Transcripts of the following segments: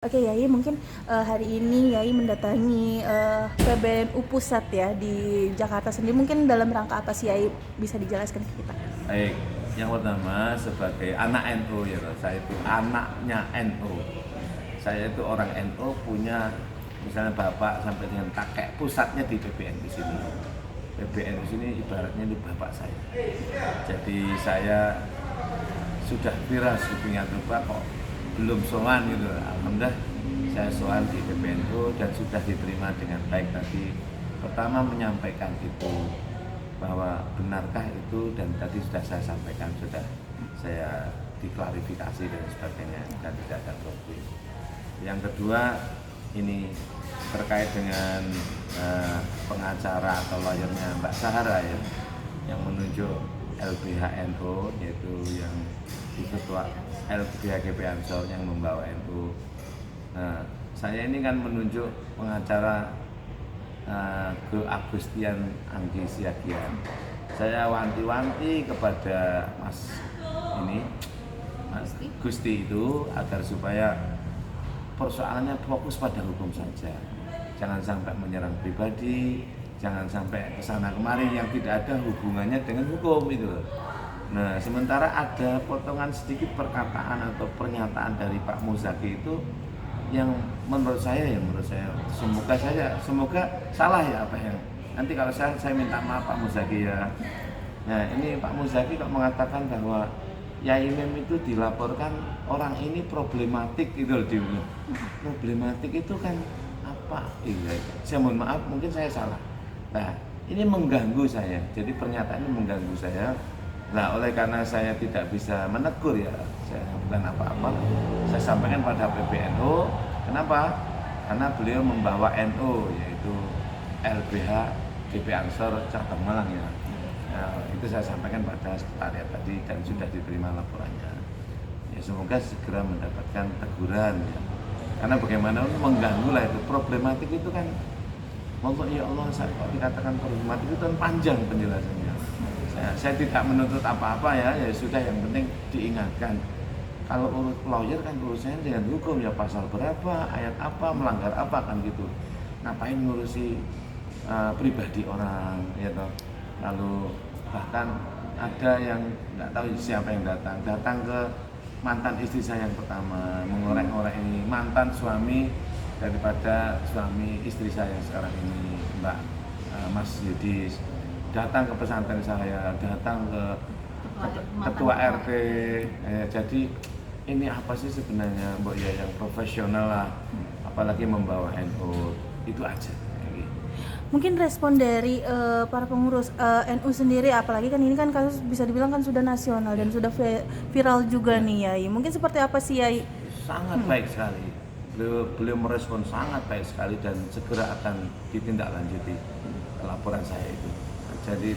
Oke Yai, mungkin hari ini Yai mendatangi PBNU Pusat ya di Jakarta sendiri. Mungkin dalam rangka apa sih Yai, bisa dijelaskan ke kita? Baik, yang pertama sebagai anak NU ya, saya itu anaknya NU. Saya itu orang NU punya misalnya bapak sampai dengan kakek pusatnya di PBNU sini. PBNU sini ibaratnya ini bapak saya. Jadi saya sudah viral sebelumnya lupa kok belum sowan gitu. Alhamdulillah saya sowan di PBNU dan sudah diterima dengan baik tadi. Pertama menyampaikan itu bahwa benarkah itu, dan tadi sudah saya sampaikan, sudah saya diklarifikasi dan sebagainya dan tidak ada problem. Yang kedua ini terkait dengan pengacara atau lawyernya Mbak Sahara ya, yang menunjuk LBH NU, yaitu yang di ketua LBH GP Ansor yang membawa NU. Nah, saya ini kan menunjuk pengacara ke Agustian Anggi Siagian. Saya wanti-wanti kepada Mas Gusti itu agar supaya persoalannya fokus pada hukum saja. Jangan sampai menyerang pribadi, jangan sampai kesana kemari yang tidak ada hubungannya dengan hukum itu. Nah, sementara ada potongan sedikit perkataan atau pernyataan dari Pak Muzaki itu yang menurut saya semoga salah ya apa yang nanti kalau saya minta maaf Pak Muzaki ya. Nah, ini Pak Muzaki kok mengatakan bahwa Yai Mem itu dilaporkan orang ini problematik gitu loh, dia bilang. Problematik itu kan apa? Saya mohon maaf, mungkin saya salah. Nah, ini mengganggu saya. Jadi pernyataan ini mengganggu saya. Nah, oleh karena saya tidak bisa menegur ya, saya bukan apa-apa. Saya sampaikan pada PBNU. Kenapa? Karena beliau membawa NU, yaitu LBH GP Ansor cabang Malang ya. Nah, itu saya sampaikan pada sekretariat tadi dan sudah diterima laporannya. Ya, semoga segera mendapatkan teguran ya. Karena bagaimana mengganggu lah itu, problematik itu kan, ya Allah, saya kok dikatakan problematik itu kan panjang penjelasannya. Saya tidak menuntut apa-apa ya sudah, yang penting diingatkan. Kalau urut lawyer kan urusannya dengan hukum ya, pasal berapa, ayat apa, melanggar apa kan gitu. Ngapain ngurusi pribadi orang ya toh. Lalu bahkan ada yang nggak tahu siapa yang datang ke mantan istri saya yang pertama, mengorek-ngorek ini mantan suami daripada suami istri saya sekarang ini, Mbak Mas Yudis, datang ke pesantren saya, datang ke ketua RT. Jadi ini apa sih sebenarnya Mbak ya, yang profesional lah, apalagi membawa NU, itu aja. Mungkin respon dari para pengurus NU sendiri, apalagi kan ini kan kasus bisa dibilang kan sudah nasional dan sudah viral juga nih Yai. Mungkin seperti apa sih Yai? Sangat baik sekali. Beliau merespon sangat baik sekali dan segera akan ditindaklanjuti laporan saya itu. Jadi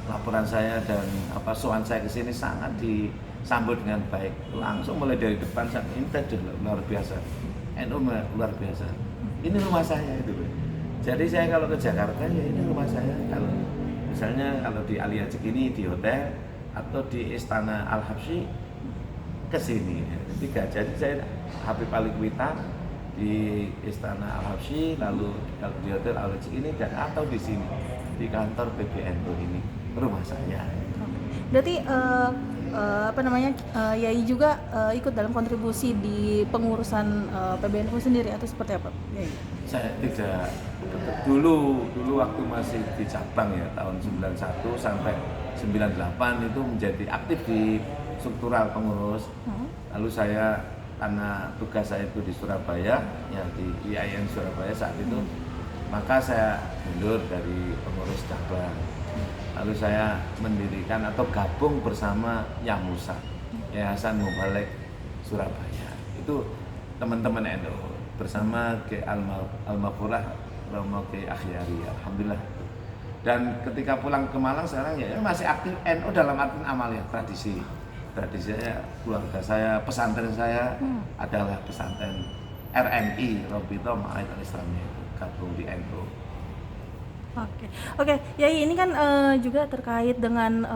laporan saya dan soal saya ke sini sangat disambut dengan baik. Langsung mulai dari depan sampai ini tadi luar biasa. NU luar biasa. Ini rumah saya itu. Jadi saya kalau ke Jakarta ya ini rumah saya. Kalau misalnya kalau di Alia Cekini di hotel atau di Istana Al-Habsyi ke sini. Tiga. Jadi saya Habib Alikwita di Istana Al-Habsyi, lalu kalau di hotel Alia Cekini dan atau di sini di kantor PBNU ini rumah saya. Berarti Yai juga ikut dalam kontribusi di pengurusan PBNU sendiri atau seperti apa Yai? Saya tidak, dulu waktu masih di cabang ya, tahun 91 sampai 98 itu menjadi aktif di struktural pengurus. Lalu saya karena tugas saya itu di Surabaya ya, di IAIN Surabaya saat itu, maka saya mundur dari pengurus cabang. Lalu saya mendirikan atau gabung bersama Yamusa, Yayasan Mubalek Surabaya. Itu teman-teman NU bersama ke Al-Mafurah Romo ke Akhyari, alhamdulillah. Dan ketika pulang ke Malang sekarang ya masih aktif NU dalam arti amal ya, tradisi saya, keluarga saya, pesantren saya adalah pesantren RMI Robito Ma'ahid Al-Islamiyah, gabung di NU. Oke, Yai, ini kan juga terkait dengan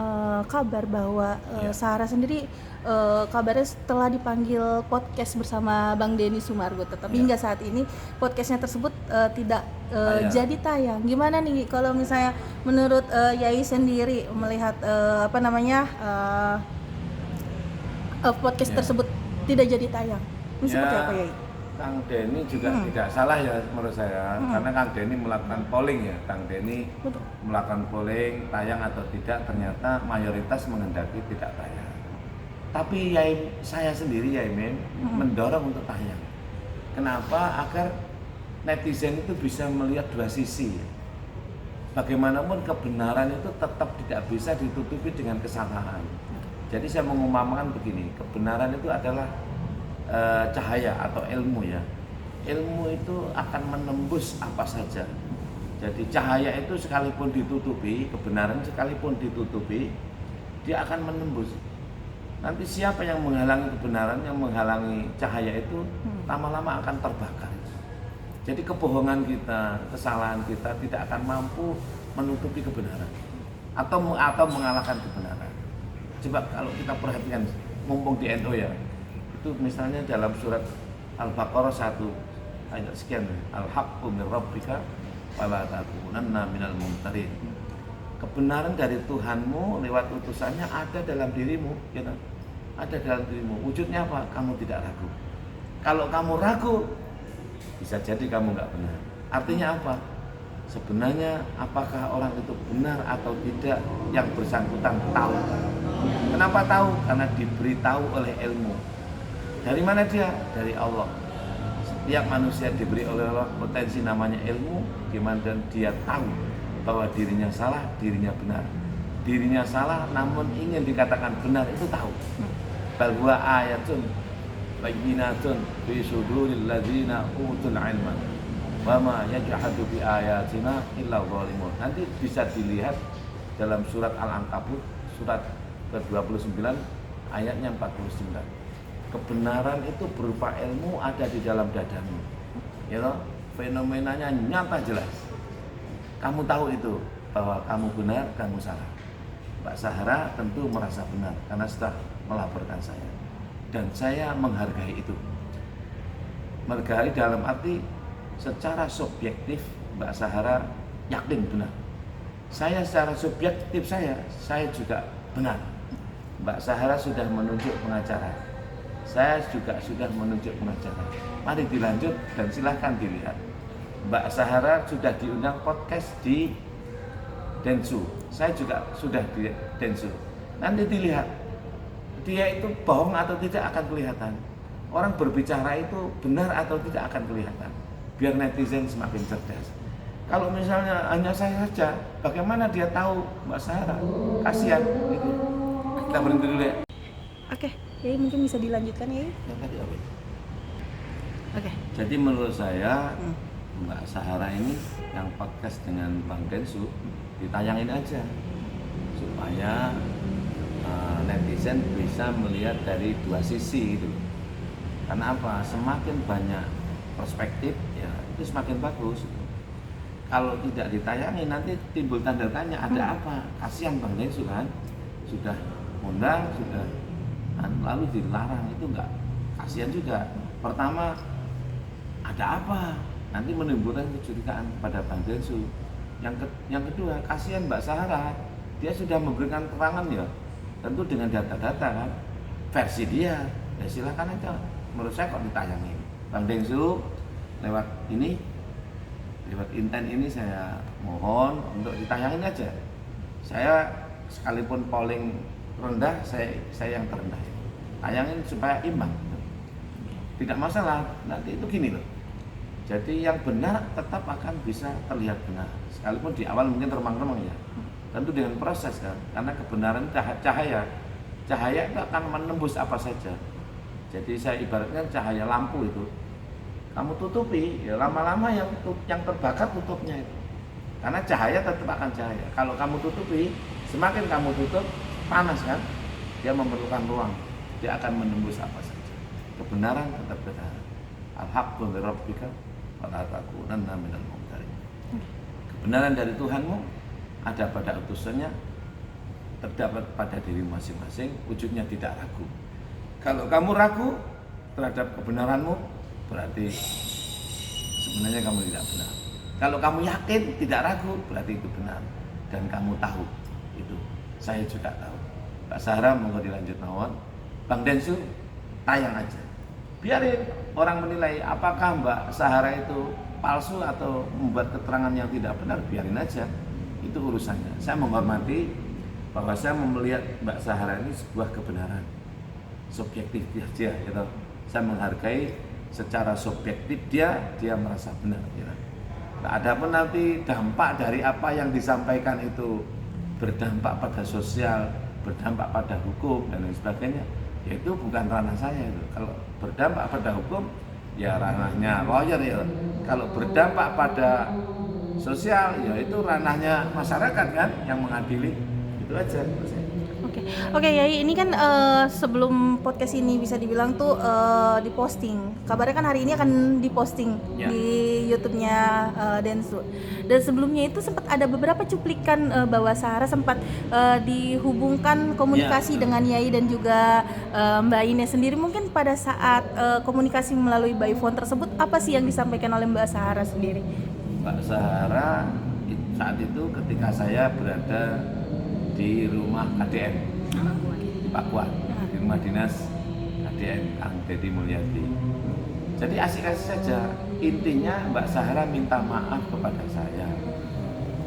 kabar bahwa Ya. Sarah sendiri kabarnya setelah dipanggil podcast bersama Bang Denny Sumargo, tetapi Ya. hingga saat ini podcastnya tersebut tidak Tayang. jadi tayang. Gimana nih kalau misalnya menurut Yai sendiri melihat podcast Ya. tersebut tidak jadi tayang? Ini seperti apa, Yai? Kang Denny juga tidak salah ya menurut saya, karena Kang Denny melakukan polling ya. Kang Denny Betul. melakukan polling tayang atau tidak, ternyata mayoritas menghendaki tidak tayang. Tapi saya sendiri Mem, mendorong untuk tayang. Kenapa? Agar netizen itu bisa melihat dua sisi. Bagaimanapun kebenaran itu tetap tidak bisa ditutupi dengan kesalahan. Jadi saya mengumpamakan begini, kebenaran itu adalah cahaya atau ilmu ya. Ilmu itu akan menembus apa saja. Jadi cahaya itu sekalipun ditutupi, kebenaran sekalipun ditutupi, dia akan menembus. Nanti siapa yang menghalangi kebenaran, yang menghalangi cahaya itu lama-lama akan terbakar. Jadi kebohongan kita, kesalahan kita tidak akan mampu menutupi kebenaran atau mengalahkan kebenaran. Coba kalau kita perhatikan, mumpung di NU ya, itu misalnya dalam surat Al-Baqarah 1 ayat sekian, Al-haqqu min rabbika wala takunanna minal mumtarin. Kebenaran dari Tuhanmu lewat utusannya ada dalam dirimu, gitu. Ada dalam dirimu. Wujudnya apa? Kamu tidak ragu. Kalau kamu ragu, bisa jadi kamu nggak benar. Artinya apa? Sebenarnya apakah orang itu benar atau tidak, yang bersangkutan tahu. Kenapa tahu? Karena diberitahu oleh ilmu. Dari mana dia? Dari Allah. Setiap manusia diberi oleh Allah potensi namanya ilmu, di mana dia tahu bahwa dirinya salah, dirinya benar. Dirinya salah namun ingin dikatakan benar, itu tahu. Bal huwa ayatun bayyinatun fi suduril ladzina utul ilma wa ma yajhadu bi ayatina illa zalimun. Nanti bisa dilihat dalam surat Al-Ankabut surat ke-29 ayatnya 49. Kebenaran itu berupa ilmu ada di dalam dadamu. Ya loh, fenomenanya nyata jelas. Kamu tahu itu bahwa kamu benar, kamu salah. Mbak Sahara tentu merasa benar karena sudah melaporkan saya. Dan saya menghargai itu. Menghargai dalam arti secara subjektif Mbak Sahara yakin benar. Saya secara subjektif saya juga benar. Mbak Sahara sudah menunjuk pengacara. Saya juga sudah menunjuk pengacara. Mari dilanjut dan silahkan dilihat. Mbak Sahara sudah diundang podcast di Densu. Saya juga sudah di Densu. Nanti dilihat dia itu bohong atau tidak akan kelihatan. Orang berbicara itu benar atau tidak akan kelihatan. Biar netizen semakin cerdas. Kalau misalnya hanya saya saja, bagaimana dia tahu Mbak Sahara? Kasihan. Gitu. Kita berhenti dulu ya. Oke, Yai mungkin bisa dilanjutkan, Yai. Yang tadi apa? Oke. Jadi menurut saya Mbak Sahara ini yang podcast dengan Bang Densu ditayangin aja supaya netizen bisa melihat dari dua sisi gitu. Karena apa? Semakin banyak perspektif ya itu semakin bagus. Kalau tidak ditayangin nanti timbul tanda tanya ada apa? Kasihan Bang Densu kan sudah undang sudah lalu dilarang, itu enggak, kasihan juga. Pertama ada apa? Nanti menimbulkan kecurigaan pada Bang Densu. Yang kedua, kasihan Mbak Sahara, dia sudah memberikan keterangan ya, tentu dengan data-data kan, versi dia. Ya silakan aja. Menurut saya kok ditayangin. Bang Densu lewat inten ini saya mohon untuk ditayangin aja. Saya sekalipun polling rendah, saya yang terendah. Tayangin supaya imbang. Tidak masalah. Nanti itu gini loh. Jadi yang benar tetap akan bisa terlihat benar. Sekalipun di awal mungkin remang-remang ya. Tentu dengan proses kan. Karena kebenaran cahaya. Cahaya itu akan menembus apa saja. Jadi saya ibaratkan cahaya lampu itu. Kamu tutupi, ya lama-lama yang terbakar tutupnya itu. Karena cahaya tetap akan cahaya. Kalau kamu tutupi, semakin kamu tutup, panas kan? Dia memerlukan ruang. Dia akan menembus apa saja. Kebenaran tetap benar. Al-haqqu min rabbika wa la takunanna minal mumtarin. Kebenaran dari Tuhanmu ada pada utusannya, terdapat pada diri masing-masing, wujudnya tidak ragu. Kalau kamu ragu terhadap kebenaranmu, berarti sebenarnya kamu tidak benar. Kalau kamu yakin, tidak ragu, berarti itu benar. Dan kamu tahu itu. Saya juga tahu. Pak Sahara monggo dilanjut mawon. Bang Densu tayang aja. Biarin orang menilai apakah Mbak Sahara itu palsu atau membuat keterangan yang tidak benar, biarin aja. Itu urusannya. Saya menghormati bahwa saya melihat Mbak Sahara ini sebuah kebenaran. Subjektif dia gitu. Saya menghargai secara subjektif dia merasa benar gitu. Nah, ada pun nanti dampak dari apa yang disampaikan itu berdampak pada sosial, berdampak pada hukum dan lain sebagainya, ya itu bukan ranah saya itu. Kalau berdampak pada hukum ya ranahnya lawyer ya. Kalau berdampak pada sosial ya itu ranahnya masyarakat kan yang mengadili. Itu aja. Oke, Yai, ini kan sebelum podcast ini bisa dibilang tuh diposting. Kabarnya kan hari ini akan diposting Ya. di YouTube-nya Densu. Dan sebelumnya itu sempat ada beberapa cuplikan bahwa Sahara sempat dihubungkan komunikasi Ya. dengan Yai dan juga Mbak Ine sendiri. Mungkin pada saat komunikasi melalui by phone tersebut, apa sih yang disampaikan oleh Mbak Sahara sendiri? Mbak Sahara saat itu ketika saya berada di rumah KDM di Pakuan, di rumah dinas KDM Kang Deddy Mulyadi. Jadi asik-asik saja. Intinya Mbak Sahara minta maaf kepada saya.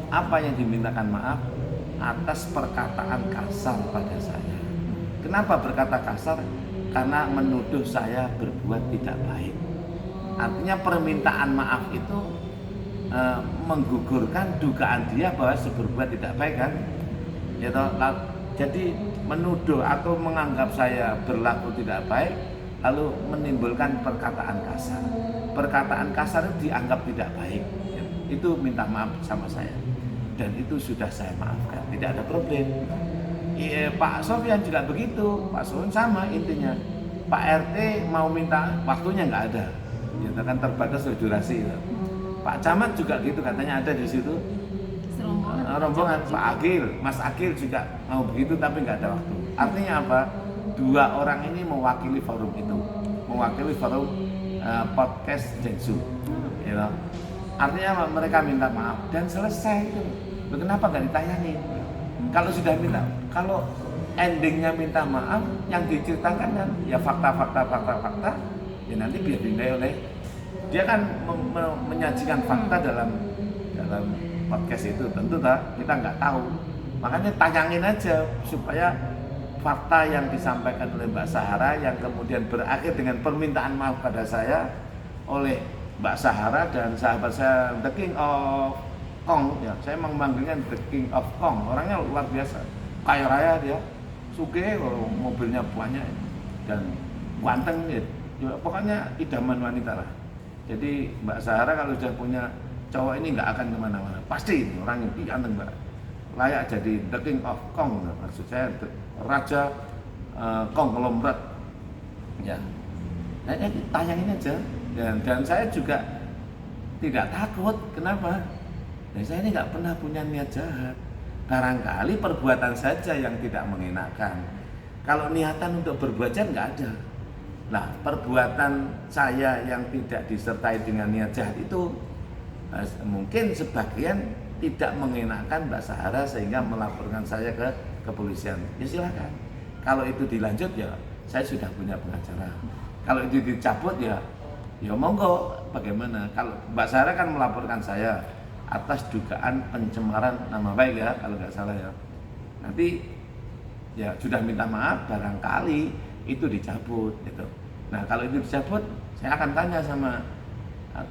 Apa yang dimintakan maaf? Atas perkataan kasar pada saya. Kenapa berkata kasar? Karena menuduh saya berbuat tidak baik. Artinya permintaan maaf itu menggugurkan dugaan dia bahwa berbuat tidak baik kan? Ya toh, jadi menuduh atau menganggap saya berlaku tidak baik, lalu menimbulkan perkataan kasar. Perkataan kasar itu dianggap tidak baik. Itu minta maaf sama saya. Dan itu sudah saya maafkan, tidak ada problem. Pak Sofyan juga begitu, Pak Sofyan sama intinya. Pak RT mau minta, waktunya nggak ada. Ya kan terbatas durasi. Pak Camat juga gitu, katanya ada di situ. Rombongan Pak Agil, Mas Agil juga mau begitu tapi nggak ada waktu. Artinya apa? Dua orang ini mewakili forum itu, mewakili forum podcast Densu. You know? Artinya mereka minta maaf dan selesai itu. Kenapa nggak ditayangin? Kalau sudah minta, kalau endingnya minta maaf, yang diceritakan kan ya fakta, ya nanti biar dinilai oleh dia kan menyajikan fakta dalam podcast itu, tentu kita nggak tahu, makanya tayangin aja supaya fakta yang disampaikan oleh Mbak Sahara yang kemudian berakhir dengan permintaan maaf pada saya oleh Mbak Sahara dan sahabat saya The King of Kong, ya saya memanggilnya The King of Kong, orangnya luar biasa, kaya raya dia, sugih, mobilnya banyak dan ganteng ya, pokoknya idaman wanita lah. Jadi Mbak Sahara kalau sudah punya cowok ini nggak akan kemana-mana, pasti orang yang ganteng Mbak, layak jadi The King of Kong, maksud saya Raja Konglomerat ya. Nah ini tayangin aja dan saya juga tidak takut. Kenapa? Dan saya ini nggak pernah punya niat jahat, barangkali perbuatan saja yang tidak mengenakan. Kalau niatan untuk berbuat jahat nggak ada. Nah perbuatan saya yang tidak disertai dengan niat jahat itu mungkin sebagian tidak mengenakan Mbak Sahara sehingga melaporkan saya ke kepolisian. Ya silakan. Kalau itu dilanjut ya saya sudah punya pengacara. Kalau itu dicabut ya monggo. Bagaimana? Kalau Mbak Sahara kan melaporkan saya atas dugaan pencemaran nama baik ya, kalau nggak salah ya. Nanti ya sudah minta maaf, barangkali itu dicabut gitu. Nah kalau itu dicabut, saya akan tanya sama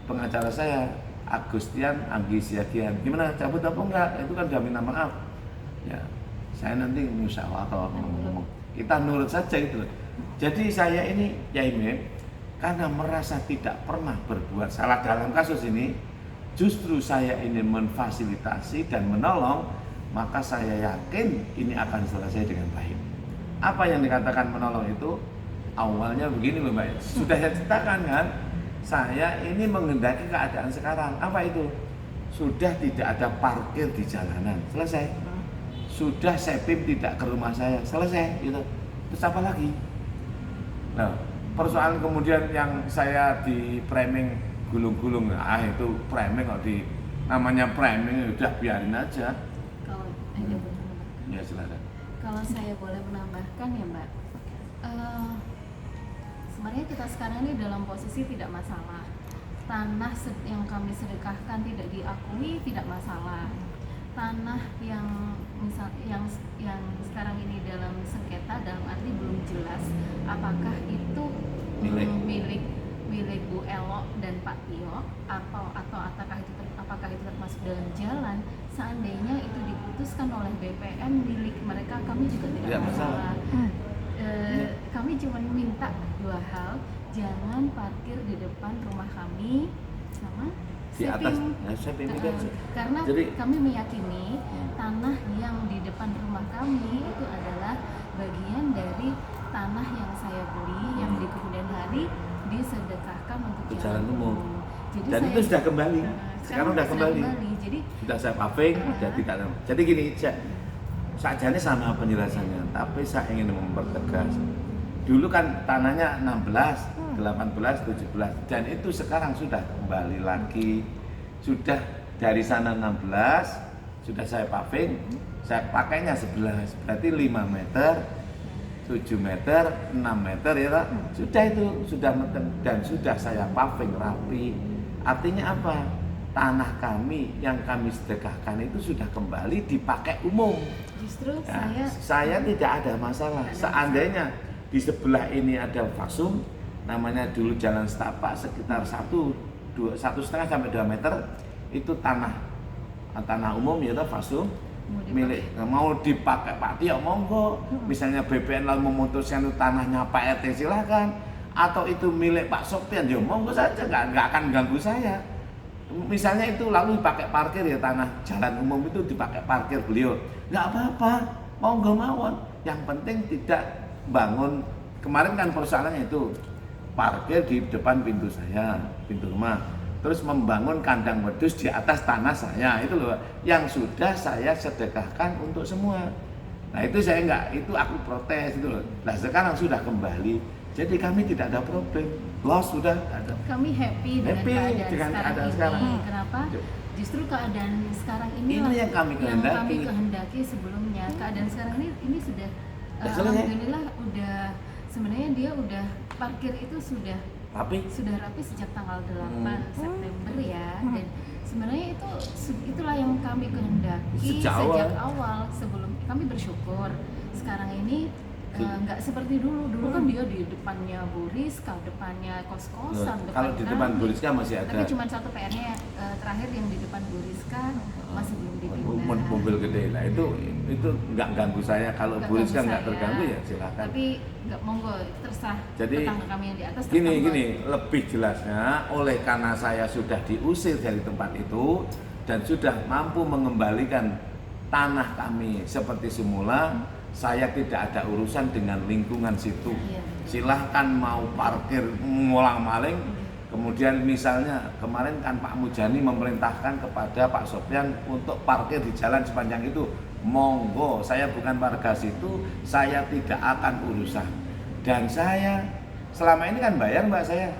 pengacara saya, Agustian Anggi Siagian, gimana, cabut apa enggak? Itu kan udah minta maaf. Ya, saya nanti musyawarah ngomong. Kita nurut saja itu. Jadi saya ini ya ini karena merasa tidak pernah berbuat salah dalam kasus ini, justru saya ingin memfasilitasi dan menolong, maka saya yakin ini akan selesai dengan baik. Apa yang dikatakan menolong itu? Awalnya begini Mbak, sudah saya ceritakan kan, saya ini menghendaki keadaan sekarang. Apa itu? sudah tidak ada parkir di jalanan, selesai. Sudah Sepim tidak ke rumah saya, selesai gitu. Terus apa lagi? Nah, persoalan kemudian yang saya di framing gulung-gulung, itu framing kok di namanya framing, udah biarin aja. Kalau ada benar. Ya silakan. Kalau saya boleh menambahkan ya Mbak, sebenarnya kita sekarang ini dalam posisi tidak masalah. Tanah yang kami sedekahkan tidak diakui tidak masalah. Tanah yang misal yang sekarang ini dalam sengketa, dalam arti belum jelas apakah itu milik Bu Elok dan Pak Tio atau apakah itu termasuk dalam jalan. Seandainya itu diputuskan oleh BPN milik mereka, kami juga tidak masalah. Kami cuma minta dua hal, jangan parkir di depan rumah kami sama Di atas Sepim itu aja. karena kami meyakini tanah yang di depan rumah kami itu adalah bagian dari tanah yang saya beli yang di kemudian hari disedekahkan untuk jalan umum. Jadi Dan itu sudah kembali. Sekarang sudah kembali. Jadi Sudah saya paving, sudah tidak. Jadi gini, sajane sama penjelasannya, tapi saya ingin mempertegas. Dulu kan tanahnya 16, 18, 17 dan itu sekarang sudah kembali lagi. Sudah dari sana 16, sudah saya paving, saya pakainya 11, berarti 5 meter, 7 meter, 6 meter ya Pak. Sudah itu, sudah dan sudah saya paving rapi. Artinya apa? Tanah kami yang kami sedekahkan itu sudah kembali dipakai umum. justru Ya, saya tidak ada masalah. Seandainya di sebelah ini ada fasum, namanya dulu Jalan Setapak sekitar 1,5 sampai 2 meter, itu tanah umum ya fasum milik, mau dipakai Pak Tio monggo. Misalnya BPN lalu memutuskan itu tanahnya Pak RT silahkan, atau itu milik Pak Sopyan ya monggo saja, nggak akan ganggu saya. Misalnya itu lalu dipakai parkir ya, tanah jalan umum itu dipakai parkir beliau, nggak apa-apa, monggo mawon. Yang penting tidak bangun. Kemarin kan persoalannya itu parkir di depan pintu saya, pintu rumah, terus membangun kandang wedus di atas tanah saya, itu loh yang sudah saya sedekahkan untuk semua. Nah itu saya enggak, itu aku protes itu loh. Nah sekarang sudah kembali, jadi kami tidak ada problem, loss sudah ada. kami happy dengan keadaan sekarang ini. Kenapa? Justru keadaan sekarang ini yang kami kehendaki sebelumnya. Keadaan sekarang ini sudah alhamdulillah udah, sebenarnya dia udah parkir itu sudah rapi sejak tanggal 8 September ya. Dan sebenarnya itulah yang kami kehendaki sejak awal. Sebelum kami bersyukur sekarang ini nggak seperti dulu kan dia di depannya Bu Rizka, depannya kos-kosan. Kalau di depan Bu Rizka masih ada. Tapi cuma satu PR-nya terakhir yang di depan Bu Rizka masih belum dipindah. Mobil gede lah itu nggak ganggu saya. Kalau Bu Rizka nggak terganggu ya silakan. Tapi nggak monggo, terserah tetangga kami yang di atas. Gini lebih jelasnya, oleh karena saya sudah diusir dari tempat itu dan sudah mampu mengembalikan tanah kami seperti semula. Saya tidak ada urusan dengan lingkungan situ. Silahkan mau parkir ngulang maling. Kemudian misalnya kemarin kan Pak Mujani memerintahkan kepada Pak Sopyan untuk parkir di jalan sepanjang itu. Monggo, saya bukan warga situ, saya tidak akan urusan. Dan saya selama ini kan bayar Mbak saya,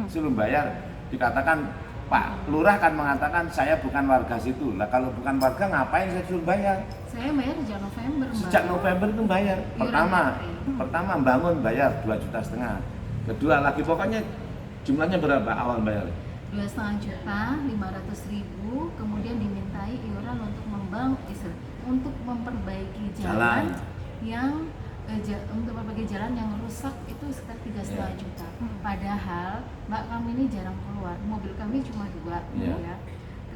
sebelum bayar dikatakan Pak Lurah kan mengatakan saya bukan warga situ. Lah kalau bukan warga ngapain saya suruh bayar? Saya bayar sejak November, Mbak. Sejak November itu bayar. Pertama bangun bayar 2,5 juta. Kedua lagi pokoknya jumlahnya berapa awal bayar? 2,5 juta, 500.000. Kemudian dimintai iuran untuk memperbaiki jalan yang untuk memperbaiki jalan yang rusak itu sekitar 3,5 juta. Padahal Mbak kami ini jarang keluar, mobil kami cuma 2 ya.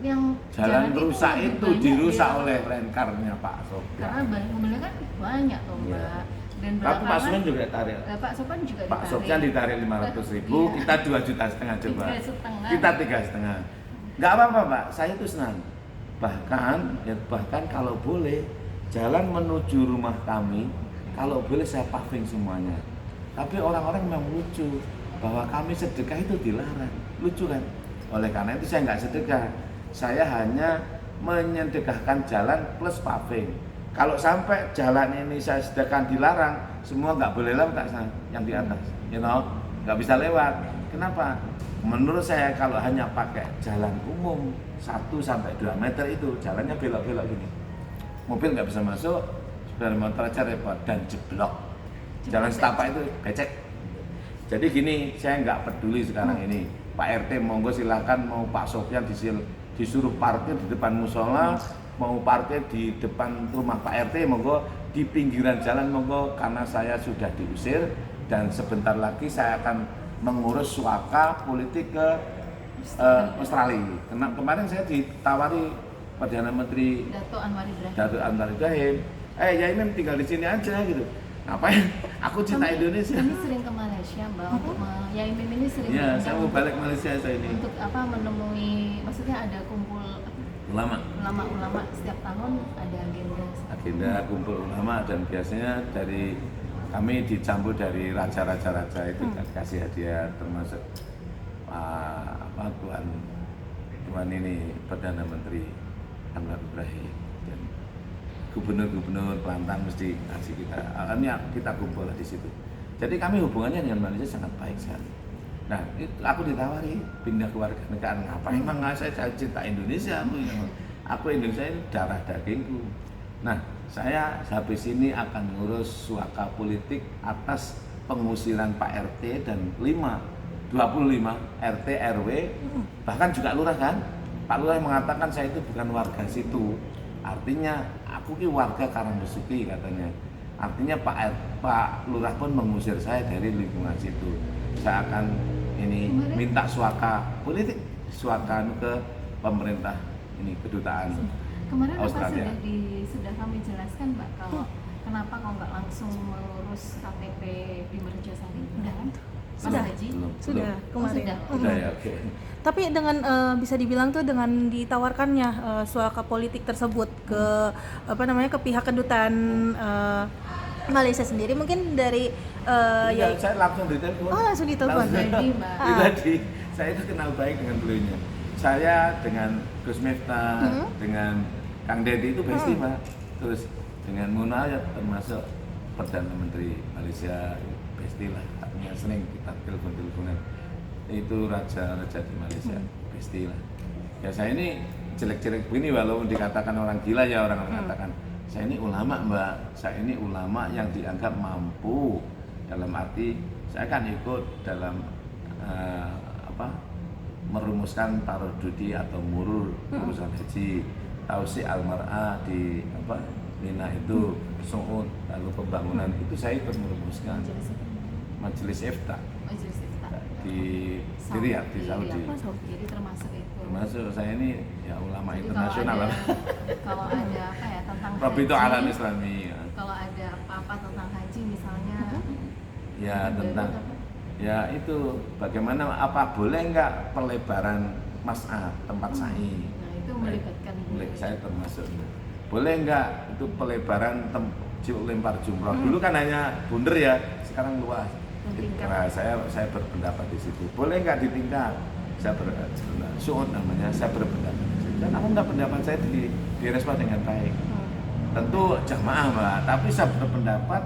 Yang jalan rusak itu dirusak oleh renkarnya Pak Sopyan. Karena mobilnya kan banyak toh Mbak. Dan Pak Sopyan juga tarik. Pak Sopyan juga Pak Sopyan ditarik 500.000, kita 2,5 juta coba. 3,5. Kita 3,5. Nggak apa-apa Pak, saya itu senang. Bahkan kalau boleh jalan menuju rumah kami, kalau boleh saya paving semuanya. Tapi orang-orang memang lucu bahwa kami sedekah itu dilarang, lucu kan? Oleh karena itu saya nggak sedekah. saya hanya menyedekahkan jalan plus paving. Kalau sampai jalan ini saya sediakan dilarang, semua nggak boleh lewat yang di atas, nggak bisa lewat. Kenapa? Menurut saya kalau hanya pakai jalan umum 1-2 meter itu jalannya belok-belok gini, mobil nggak bisa masuk, sepeda motor aja repot dan jeblok. Jalan setapak itu becek. Jadi gini, saya nggak peduli sekarang ini. Pak RT monggo silahkan, mau Pak Sofyan disuruh parkir di depan musola, mau parkir di depan rumah Pak RT monggo, di pinggiran jalan monggo, karena saya sudah diusir dan sebentar lagi saya akan mengurus suaka politik ke Australia. Kemarin saya ditawari Perdana Menteri Dato' Anwar Ibrahim, ya ini tinggal di sini aja gitu. Ngapain? Aku cinta Indonesia. Kami sering ke Malaysia, Mbak, untuk ya Imim ini sering. Iya, saya mau balik Malaysia saya ini. Untuk menemui, maksudnya ada kumpul ulama setiap tahun ada agenda kumpul ulama, dan biasanya dari kami dicampur dari raja-raja itu kasih hadiah, termasuk Tuan ini Perdana Menteri Anwar Ibrahim dan gubernur-gubernur Kelantan mesti kasih kita kumpul di situ. Jadi kami hubungannya dengan Malaysia sangat baik sekali. Nah, aku ditawari pindah ke warga negara, apa emang saya cinta Indonesia, aku Indonesia ini darah dagingku. Nah, saya habis ini akan ngurus suaka politik atas pengusiran Pak RT dan 25 RT RW, bahkan juga lurah kan. Pak Lurah mengatakan saya itu bukan warga situ. Artinya aku ki warga Karangbesuki katanya. Artinya Pak Lurah pun mengusir saya dari lingkungan situ. Saya akan minta suaka politik, suaka ke pemerintah ini, kedutaan kemarin Australia. Sudah kami jelaskan, Mbak, kalau kenapa kau nggak langsung mengurus KTP di Merjosari? Udah kan? Sudah. Sudah kemarin. Sudah ya, oke. Tapi dengan bisa dibilang tuh dengan ditawarkannya suaka politik tersebut ke ke pihak kedutaan Malaysia sendiri, mungkin dari saya langsung ditelepon. Oh, langsung ditelepon. Pribadi, saya itu kenal baik dengan beliaunya. Saya dengan Gus Miftah, dengan Kang Deddy itu bestie, Pak. Terus dengan Muna ya termasuk Perdana Menteri Malaysia, bestie lah. Artinya sering kita telepon-teleponan. Itu raja-raja di Malaysia, bestie lah. Ya saya ini jelek-jelek begini walaupun dikatakan orang gila ya, orang mengatakan saya ini ulama, Mbak. Saya ini ulama yang dianggap mampu, dalam arti saya kan ikut dalam merumuskan tarodudi atau murur urusan haji, tausik al-mar'ah di Mina itu, Suud, lalu pembangunan itu saya ikut merumuskan Majelis Ifta di Riyadh, di Saudi. Jadi termasuk itu. Termasuk saya ini ya ulama jadi internasional lah. Kalau ada tentang Rabito haji, Alam Islami. Ya. Kalau ada apa-apa tentang haji misalnya. Ya tentang ya itu bagaimana boleh nggak pelebaran mas'ah tempat sa'i. Nah itu melibatkan saya termasuk. Boleh nggak itu pelebaran lempar jumroh. Dulu kan hanya bundar ya, sekarang luas. Nah, saya berpendapat di situ. Boleh nggak ditingkat? Saya Suud namanya, saya berpendapat. Dan alhamdulillah pendapat saya direspon dengan baik. Tentu jamaah, Mbak, tapi saya berpendapat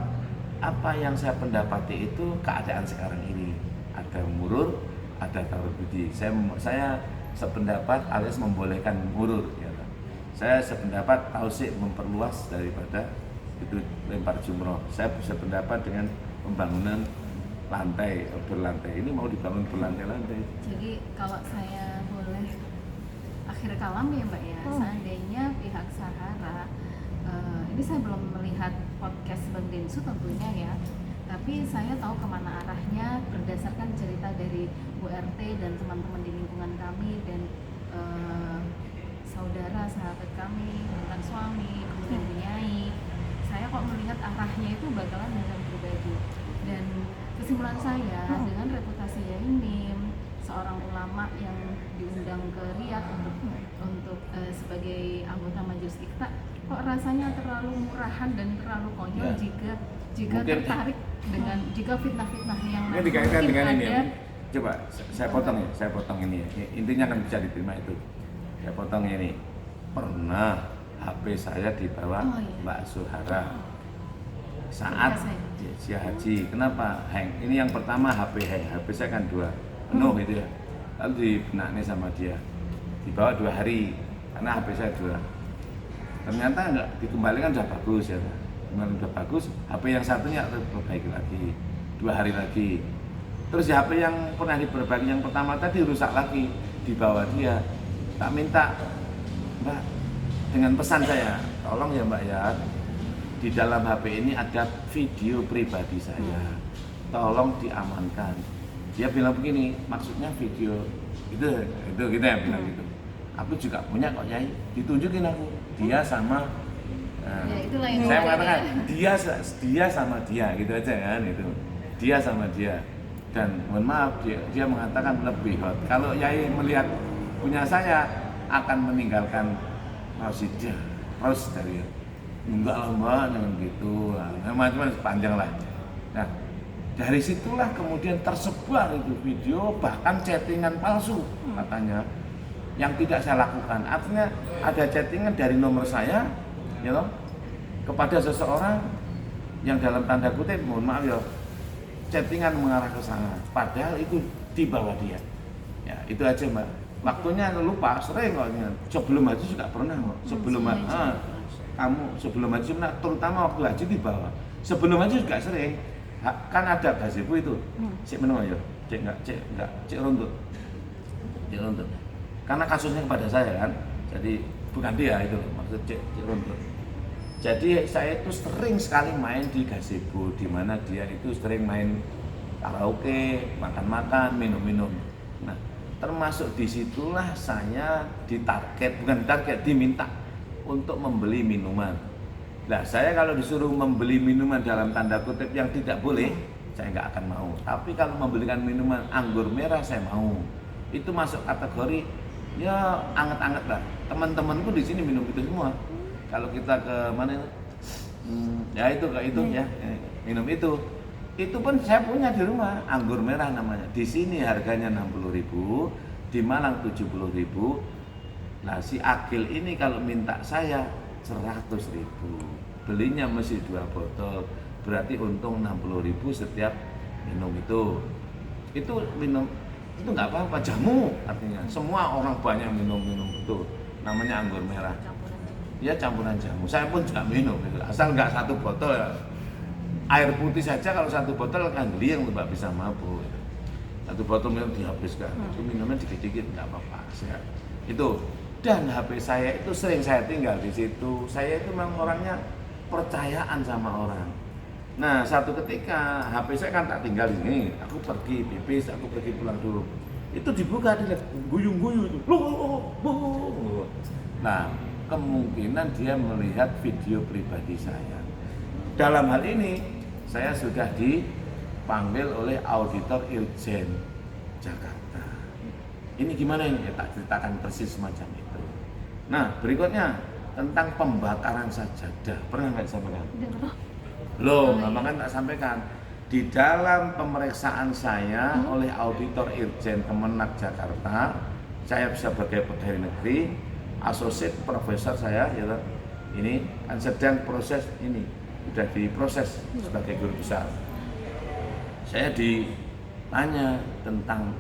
apa yang saya pendapati itu keadaan sekarang ini. Ada murur, ada tarodudi. Saya sependapat alias membolehkan murur. Ya. Saya sependapat tausik memperluas daripada itu lempar jumroh. Saya sependapat dengan pembangunan berlantai. Ini mau dibangun berlantai-lantai. Jadi kalau saya boleh akhir kalam ya, Mbak ya, seandainya pihak Sahara, ini saya belum melihat podcast Bang Densu tentunya ya, tapi saya tahu kemana arahnya berdasarkan cerita dari Bu RT dan teman-teman di lingkungan kami dan saudara sahabat kami, mantan suami, kemudian Nyai. Saya kok melihat arahnya itu bakalan dengan pribadi. Dan kesimpulan saya dengan reputasi Yaimim, seorang ulama yang diundang ke Riyadh untuk sebagai anggota Majelis Ifta, kok rasanya terlalu murahan dan terlalu konyol jika tertarik dengan fitnah-fitnah yang ini dikaitkan dengan ini ya. Coba saya potong ini ya. Intinya kan bisa diterima itu. saya potong ini. Pernah HP saya dibawa Oh, iya. Mbak Suhara saat dia haji. Kenapa? Hang. Ini yang pertama HP HP saya kan 2 penuh gitu ya. Lalu dibenaknya sama dia. Dibawa 2 hari karena HP saya 2. Ternyata enggak dikembalikan, udah bagus ya. Kemarin udah bagus, HP yang satunya diperbaiki lagi 2 hari lagi. Terus HP yang pernah diperbaiki yang pertama tadi rusak lagi, dibawa dia. Tak minta, Mbak, dengan pesan saya, tolong ya Mbak ya, di dalam HP ini ada video pribadi saya, tolong diamankan. Dia bilang begini, maksudnya video itu kita yang bilang gitu. Aku juga punya kok Yai, ditunjukin aku, dia sama Ya, itulah yang saya kemarin mengatakan ya. dia sama dia gitu aja kan, itu dia sama dia. Dan mohon maaf, dia mengatakan lebih hot. Kalau Yai melihat punya saya akan meninggalkan Rosidia, Ros dari enggak lah Mbak, jangan gitu, nah, macam-macam panjang lah. Nah, dari situlah kemudian tersebar itu video, bahkan chattingan palsu katanya yang tidak saya lakukan. Artinya ada chattingan dari nomor saya, ya loh, kepada seseorang yang dalam tanda kutip, mohon maaf ya, chattingan mengarah ke sana. Padahal itu di bawah dia. Ya itu aja Mbak. Waktunya lupa, sering kok. Sebelum haji juga pernah kok. Kamu sebelum haji pernah, terutama waktu haji di bawah. Sebelum haji juga sering. Kan ada gazebo itu. Cek menua ya. Cek runtut. Cek runtut. Karena kasusnya kepada saya kan. Jadi bukan dia itu maksud cek runtut. Jadi saya itu sering sekali main di gazebo, di mana dia itu sering main karaoke, makan-makan, minum-minum. Nah, termasuk disitulah saya diminta untuk membeli minuman. Nah, saya kalau disuruh membeli minuman dalam tanda kutip yang tidak boleh, saya nggak akan mau. Tapi kalau membelikan minuman anggur merah, saya mau. Itu masuk kategori ya anget-anget lah. Teman-temanku di sini minum itu semua. Kalau kita ke mana ya itu kayak itu ya minum itu pun saya punya di rumah, anggur merah namanya. Di sini harganya 60.000, di Malang 70.000. Nah si Agil ini kalau minta saya 100.000, belinya mesti 2 botol, berarti untung 60.000 setiap minum itu minum itu nggak apa-apa, jamu artinya. Semua orang banyak minum itu namanya anggur merah. Ya campuran jamu. Saya pun juga minum gitu. Asal nggak 1 botol ya. Air putih saja kalau 1 botol kan geli yang tidak bisa mabuk. 1 botol minum dihabiskan. Itu minumnya dikit-dikit nggak apa-apa. Itu. Dan HP saya itu sering saya tinggal di situ. Saya itu memang orangnya percayaan sama orang. Nah, satu ketika HP saya kan tak tinggal di sini. Aku pergi pipis, aku pergi pulang dulu. Itu dibuka dilihat guyung-guyung itu. Loh. Nah, kemungkinan dia melihat video pribadi saya. Dalam hal ini, saya sudah dipanggil oleh auditor Irjen Jakarta. Ini gimana ini? Ya, tak ceritakan persis semacam itu. Nah, berikutnya tentang pembakaran sajadah. Pernah nggak disampaikan? Belum, makanya tak sampaikan. Di dalam pemeriksaan saya oleh auditor Irjen Kemenak Jakarta, saya sebagai pegawai negeri, asosiat profesor saya ya, ini kan sedang proses ini, sudah diproses sebagai guru besar. Saya ditanya tentang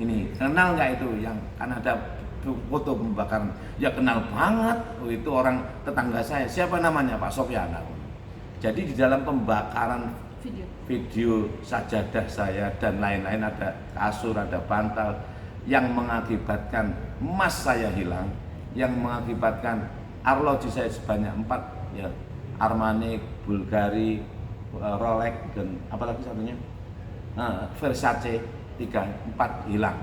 ini, kenal nggak itu yang kan ada foto pembakaran? Ya kenal banget, itu orang tetangga saya. Siapa namanya? Pak Sofyan. Jadi di dalam pembakaran video sajadah saya dan lain-lain, ada kasur, ada bantal yang mengakibatkan emas saya hilang, yang mengakibatkan arloji saya sebanyak 4 ya, Armani, Bulgari, Rolex dan apalagi satunya Versace 4 hilang.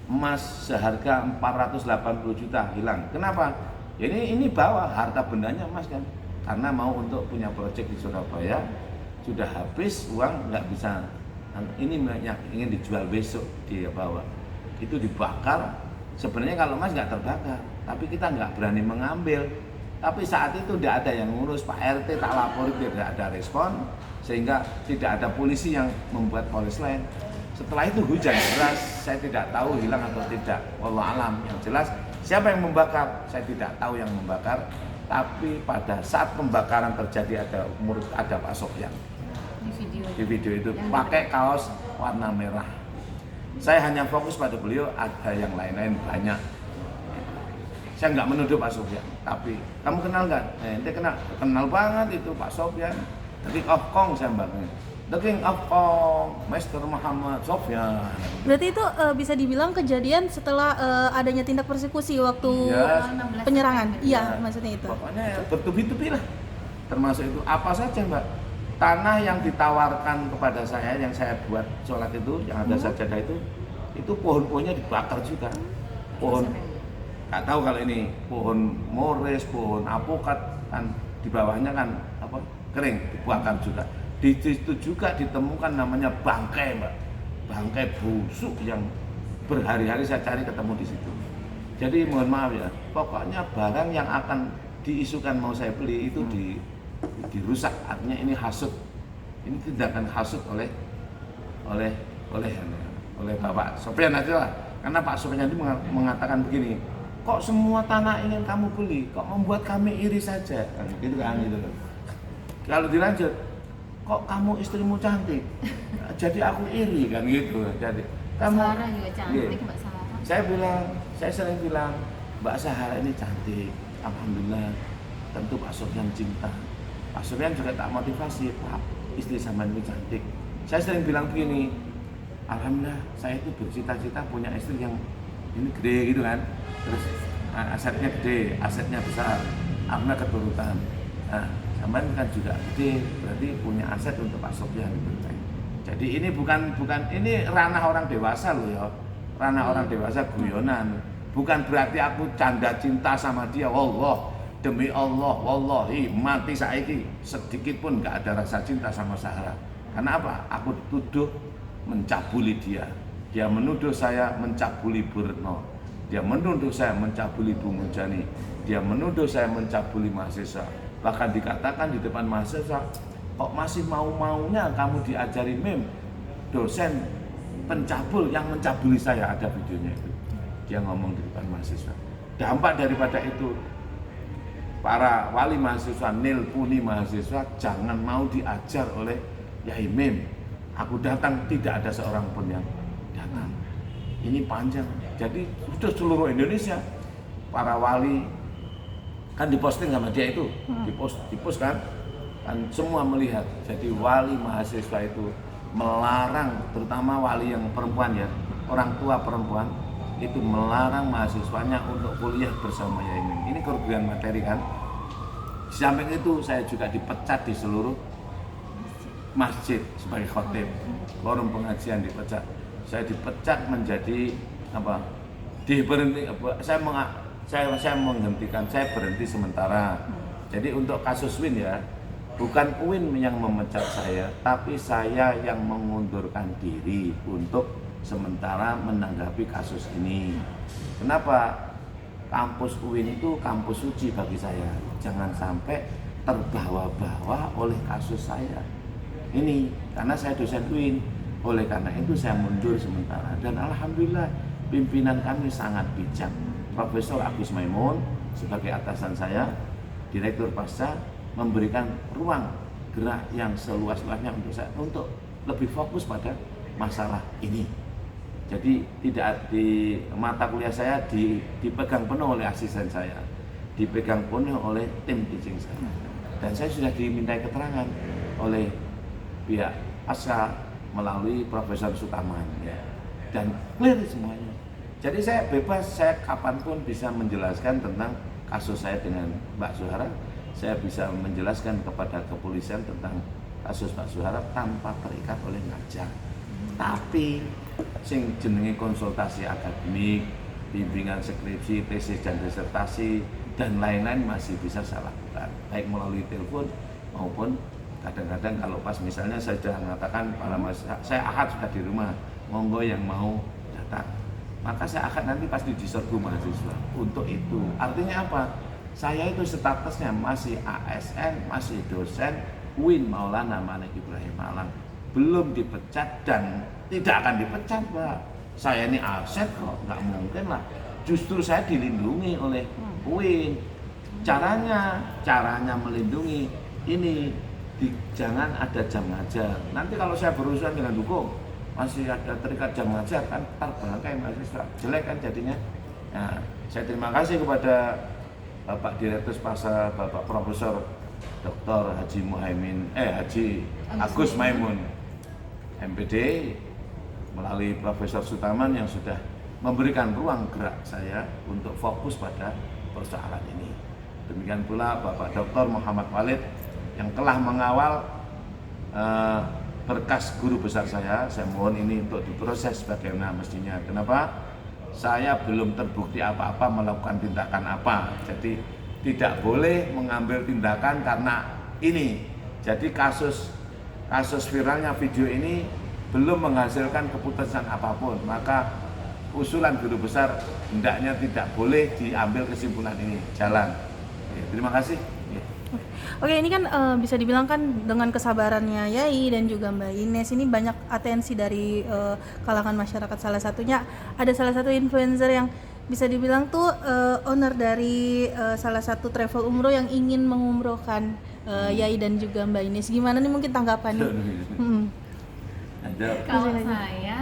Emas seharga 480 juta hilang. Kenapa? Ya ini bawa harta bendanya emas kan, karena mau untuk punya proyek di Surabaya, sudah habis uang nggak bisa, ini yang ingin dijual besok dia bawa, itu dibakar. Sebenarnya kalau emas nggak terbakar, tapi kita nggak berani mengambil. Tapi saat itu tidak ada yang ngurus, Pak RT tak lapor, tidak ada respon, sehingga tidak ada polisi yang membuat polis lain. Setelah itu hujan deras, saya tidak tahu hilang atau tidak. Wallahu alam. Yang jelas siapa yang membakar, saya tidak tahu yang membakar. Tapi pada saat pembakaran terjadi ada Pak Sofyan di video itu pakai kaos warna merah. Saya hanya fokus pada beliau, ada yang lain-lain banyak. Saya nggak menuduh Pak Sofyan, tapi kamu kenal nggak? Ente kenal banget itu Pak Sofyan. The King of Kong saya mbaknya. The King of Kong, Master Muhammad Sofyan. Berarti itu bisa dibilang kejadian setelah adanya tindak persekusi waktu penyerangan. Iya, maksudnya itu. Pokoknya bertubi-tubi lah. Termasuk itu apa saja Mbak? Tanah yang ditawarkan kepada saya, yang saya buat sholat itu, yang ada sajadah itu pohon-pohonnya dibakar juga. Pohon, nggak tahu kalau ini pohon mores, pohon apokat kan di bawahnya kan apa kering, dibakar juga. Di situ juga ditemukan namanya bangkai Mbak, bangkai busuk yang berhari-hari saya cari ketemu di situ. Jadi mohon maaf ya, pokoknya barang yang akan diisukan mau saya beli itu dirusak, artinya ini hasut, ini tindakan hasut oleh Bapak Sofyan aja lah, karena Pak Sofyan itu mengatakan begini, kok semua tanah ingin kamu beli, kok membuat kami iri saja, gitu kan gitu loh. Kalau dilanjut, kok kamu istrimu cantik, jadi aku iri kan gitu, jadi kamu Sarah juga cantik Mbak Sarah. Saya sering bilang Mbak Sahara ini cantik, alhamdulillah, tentu Pak Sofyan cinta. Pak Sofyan juga tak motivasi, Pak, istri sampean itu cantik. Saya sering bilang begini, alhamdulillah saya itu bercita-cita punya istri yang ini gede gitu kan, terus asetnya gede, asetnya besar, alhamdulillah keturutan. Nah, sampean kan juga gede, berarti punya aset untuk Pak Sofyan. Jadi ini bukan ini ranah orang dewasa loh ya, ranah orang dewasa guyonan. Bukan berarti aku canda cinta sama dia, wallah. Demi Allah, wallahi mati saiki sedikit pun gak ada rasa cinta sama Sahara. Karena apa? Aku dituduh mencabuli dia. Dia menuduh saya mencabuli Bu Retno. Dia menuduh saya mencabuli Bu Mujani. Dia menuduh saya mencabuli mahasiswa. Bahkan dikatakan di depan mahasiswa, kok masih mau-maunya kamu diajari mem, dosen pencabul yang mencabuli saya, ada videonya itu. Dia ngomong di depan mahasiswa. Dampak daripada itu, para wali mahasiswa, nilpuni mahasiswa, jangan mau diajar oleh Yai Mem. Aku datang, tidak ada seorang pun yang datang. Ini panjang. Jadi sudah seluruh Indonesia, para wali kan diposting sama dia itu, dipost kan semua melihat. Jadi wali mahasiswa itu melarang, terutama wali yang perempuan ya, orang tua perempuan itu melarang mahasiswanya untuk kuliah bersama Yai Mem. Ini kerugian materi kan. Di samping itu saya juga dipecat di seluruh masjid sebagai khotib, forum pengajian dipecat. Saya dipecat menjadi apa? Saya menghentikan, saya berhenti sementara. Jadi untuk kasus Win ya, bukan Win yang memecat saya, tapi saya yang mengundurkan diri untuk sementara menanggapi kasus ini. Kenapa? Kampus UIN itu kampus suci bagi saya. Jangan sampai terbawa-bawa oleh kasus saya. Ini karena saya dosen UIN. Oleh karena itu saya mundur sementara. Dan alhamdulillah pimpinan kami sangat bijak. Profesor Agus Maimun sebagai atasan saya, Direktur Pasca, memberikan ruang gerak yang seluas-luasnya untuk saya untuk lebih fokus pada masalah ini. Jadi tidak di mata kuliah saya dipegang penuh oleh asisten saya, dipegang penuh oleh tim teaching saya. Dan saya sudah dimintai keterangan oleh pihak Pasca melalui Profesor Sukaman ya. Dan clear semuanya. Jadi saya bebas, saya kapanpun bisa menjelaskan tentang kasus saya dengan Mbak Zuhara. Saya bisa menjelaskan kepada kepolisian tentang kasus Mbak Zuhara tanpa terikat oleh ngajak. Tapi sing jenenge konsultasi akademik, bimbingan skripsi, tesis dan disertasi dan lain-lain masih bisa saya lakukan, baik melalui telepon maupun kadang-kadang kalau pas misalnya saya sudah mengatakan para mahasiswa, saya akad sudah di rumah, monggo yang mau datang, maka saya akad nanti pasti diserbu mahasiswa. Untuk itu artinya apa? Saya itu statusnya masih ASN, masih dosen UIN Maulana Malik Ibrahim Malang. belum dipecat dan tidak akan dipecat, Pak. Saya ini aset kok, nggak mungkin lah. Justru saya dilindungi oleh UIN. Caranya melindungi ini jangan ada jam ngajar. Nanti kalau saya berurusan dengan hukum masih ada terikat jam ngajar kan terbangkai mahasiswa, jelek kan jadinya. Nah, saya terima kasih kepada Bapak Direktur Pasar, Bapak Profesor Dr. Haji Agus Maimun MPD melalui Profesor Sutaman yang sudah memberikan ruang gerak saya untuk fokus pada persoalan ini. Demikian pula Bapak Dr. Muhammad Walid yang telah mengawal berkas guru besar saya mohon ini untuk diproses sebagaimana mestinya. Kenapa? Saya belum terbukti apa-apa melakukan tindakan apa, jadi tidak boleh mengambil tindakan karena ini. Jadi kasus viralnya video ini belum menghasilkan keputusan apapun, maka usulan guru besar hendaknya tidak boleh diambil kesimpulan ini, jalan. Terima kasih. Oke, ini kan bisa dibilang kan dengan kesabarannya Yai dan juga Mbak Ines ini banyak atensi dari kalangan masyarakat. Salah satunya ada salah satu influencer yang bisa dibilang tuh owner dari salah satu travel umroh yang ingin mengumrohkan Yai dan juga Mbak Ines. Gimana nih mungkin tanggapannya? Kalau saya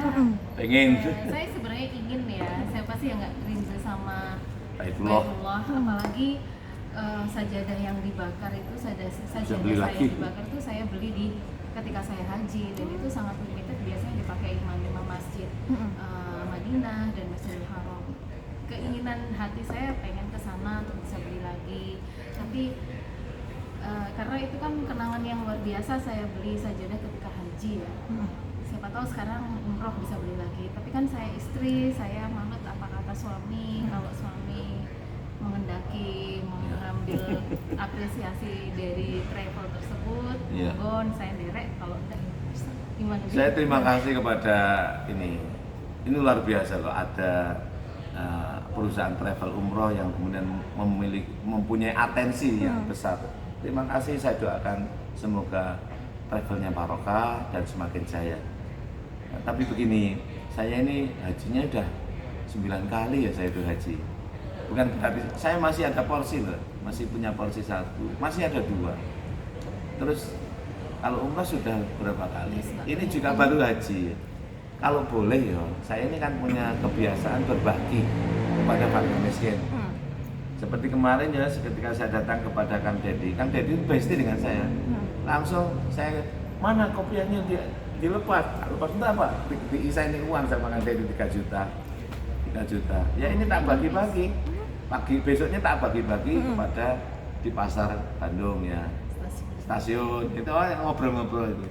pengen, saya sebenarnya ingin ya, siapa sih yang nggak rindu sama Baitullah. Apalagi sajadah yang dibakar itu, sajadah saya dibakar itu saya beli ketika saya haji, dan itu sangat limited, biasanya dipakai imam-imam masjid Madinah dan Masjidil Haram. Keinginan hati saya pengen ke sana untuk bisa beli lagi, tapi karena itu kan kenangan yang luar biasa, saya beli sajadah ketika haji ya. Siapa tahu sekarang umroh bisa beli lagi, tapi kan saya istri, saya manut apa kata suami. Kalau suami mengendaki mengambil apresiasi dari travel tersebut, monggo saya derek, kalau enggak gimana? Saya terima kasih kepada ini luar biasa loh, ada perusahaan travel umroh yang kemudian mempunyai atensi yang besar. Terima kasih, saya doakan semoga travelnya barokah dan semakin jaya. Tapi begini, saya ini hajinya udah 9 kali ya, saya itu haji. Bukan berarti saya masih ada porsi loh, masih punya porsi 1, masih ada 2. Terus kalau umrah sudah berapa kali? Ini juga baru haji. Kalau boleh ya, saya ini kan punya kebiasaan berbagi kepada fakir miskin. Seperti kemarin ya, ketika saya datang kepada Kang Dedi bestie dengan saya. Langsung saya, mana kopiannya dilepas itu apa? Diisain uang sama Kang Dedi 3 juta. Ya ini tak bagi-bagi. Besoknya tak bagi-bagi kepada di pasar Bandung ya. Stasiun itu ngobrol-ngobrol itu.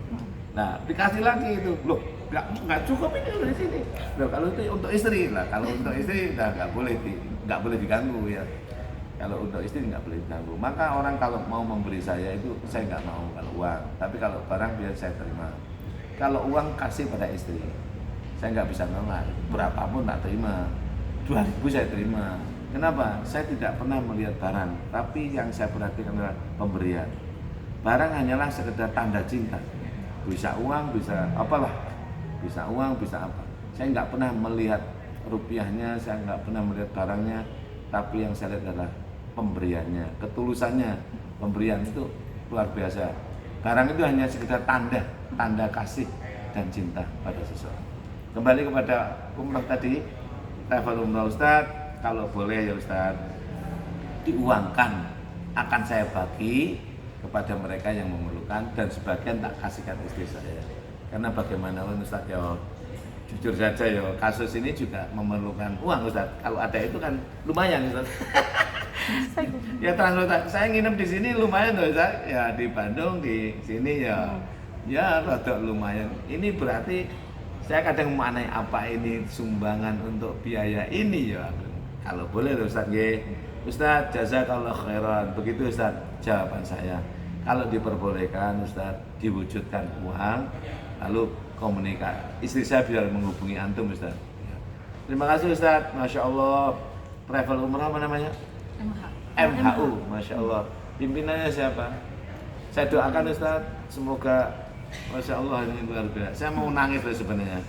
Nah, dikasih lagi itu. Loh, nggak cukup ini dari sini. Loh, kalau itu untuk istri lah. Kalau untuk istri nggak boleh diganggu ya. Kalau untuk istri nggak boleh diganggu. Maka orang kalau mau memberi saya itu saya nggak mau kalau uang. Tapi kalau barang biar saya terima. Kalau uang kasih pada istri, saya nggak bisa nolak. Berapapun tak terima. 2.000 saya terima. Kenapa? Saya tidak pernah melihat barang, tapi yang saya perhatikan adalah pemberian. Barang hanyalah sekedar tanda cinta. Bisa uang, bisa apalah. Bisa uang, bisa apa. Saya nggak pernah melihat rupiahnya, saya nggak pernah melihat barangnya, tapi yang saya lihat adalah pemberiannya, ketulusannya. Pemberian itu luar biasa. Barang itu hanya sekedar tanda kasih dan cinta pada seseorang. Kembali kepada umroh tadi, travel umroh Ustadz, kalau boleh ya Ustadz, diuangkan akan saya bagi kepada mereka yang memerlukan, dan sebagian tak kasihkan istri saya. Karena bagaimanapun Ustadz ya, jujur saja ya, kasus ini juga memerlukan uang Ustadz. Kalau ada itu kan lumayan Ustadz. Ya transportasi, saya nginep di sini lumayan loh Ustadz. Ya di Bandung, di sini ya rada lumayan. Ini berarti saya kadang memaknai apa ini sumbangan untuk biaya ini ya. Kalau boleh Ustadz nggih. Ustadz, jazakallah khairan. Begitu Ustadz jawaban saya. Kalau diperbolehkan Ustadz diwujudkan uang, lalu komunikasi istri saya biar menghubungi antum Ustadz. Terima kasih Ustadz, Masya Allah. Travel umrah apa namanya? MHU, Masya Allah. Pimpinannya siapa? Saya doakan Ustadz, semoga Masya Allah, ini luar biasa. Saya mau nangis loh sebenarnya.